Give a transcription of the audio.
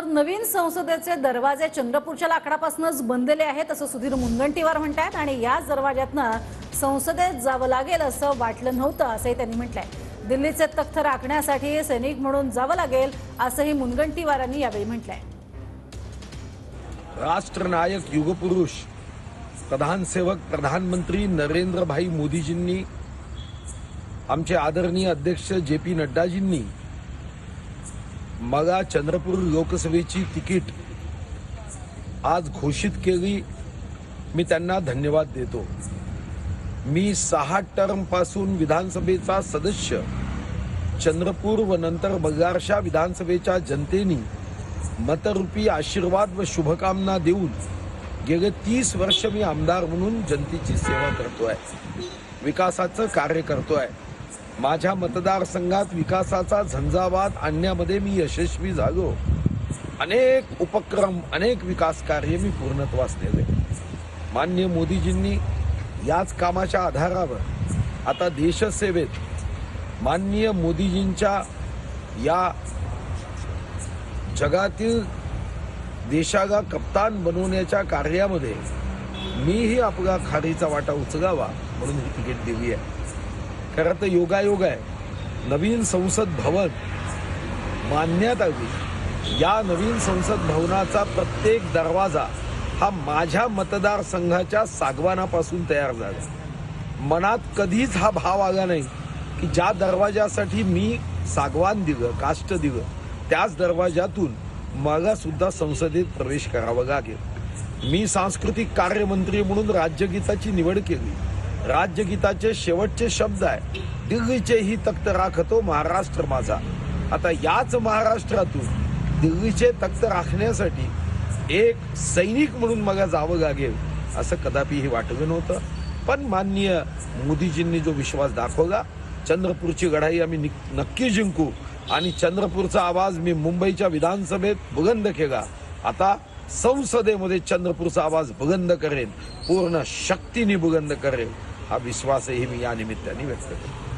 तर नवीन संसदेचे दरवाजे चंद्रपूरच्या लाकडापासूनच बनलेले आहेत असं सुधीर मुनगंटीवार म्हणतात आणि याच दरवाज्यातनं संसदेत जावं लागेल असं वाटलं नव्हतं असंही त्यांनी म्हटलंय। दिल्लीचे तख्त राखण्यासाठी सैनिक म्हणून जावं लागेल असंही मुनगंटीवारांनी यावेळी म्हटलंय। राष्ट्रनायक युगपुरुष प्रधान सेवक प्रधानमंत्री नरेंद्र भाई मोदीजींनी आमचे आदरणीय अध्यक्ष जे.पी. नड्डाजींनी मगा चंद्रपूर लोकसभेची तिकीट आज घोषित केली। मी त्यांना धन्यवाद देतो। मी 6 टर्म पासून विधानसभेचा सदस्य, चंद्रपूर व नंतर बगारशा विधानसभेच्या जनतेने मतरूपी आशीर्वाद व शुभकामना देऊन गेले 30 वर्ष मी आमदार म्हणून जनतेची सेवा करतोय, विकासाचं कार्य करतोय। माझ्या मतदारसंघात विकासाचा झंझावात आणण्यामध्ये मी यशस्वी झालो। अनेक उपक्रम, अनेक विकास कार्य मी पूर्णत्वास नेले। माननीय मोदीजींनी याच कामाच्या आधारावर आता देशसेवेत माननीय मोदीजींच्या या जगातील देशाला कप्तान बनवण्याच्या कार्यामध्ये मीही आपला खारीचा वाटा उचलावा म्हणून ही तिकीट दिली आहे। खरं तर योगायोग आहे, नवीन संसद भवन बांधण्यात आली। या नवीन संसद भवनाचा प्रत्येक दरवाजा हा माझ्या मतदारसंघाच्या सागवानापासून तयार झाला। मनात कधीच हा भाव आला नाही की ज्या दरवाजासाठी मी सागवान दिलं, काष्ट दिलं, त्याच दरवाजातून मला सुद्धा संसदेत प्रवेश करावा लागेल। मी सांस्कृतिक कार्यमंत्री म्हणून राज्यगीताची निवड केली। राज्यगीताचे शेवटचे शब्द आहे, दिल्लीचे ही तख्त राखतो महाराष्ट्र माझा। आता याच महाराष्ट्रातून दिल्लीचे तख्त राखण्यासाठी एक सैनिक म्हणून मला जावं लागेल असं कदापिही वाटलं नव्हतं। पण माननीय मोदीजींनी जो विश्वास दाखवला, चंद्रपूरची लढाई आम्ही नक्की जिंकू आणि चंद्रपूरचा आवाज मी मुंबईच्या विधानसभेत बुलंद केला। आता संसदेमध्ये चंद्रपूरचा आवाज बुलंद करेन, पूर्ण शक्तीने बुलंद करेन, हा विश्वासही मी या निमित्ताने व्यक्त करतो।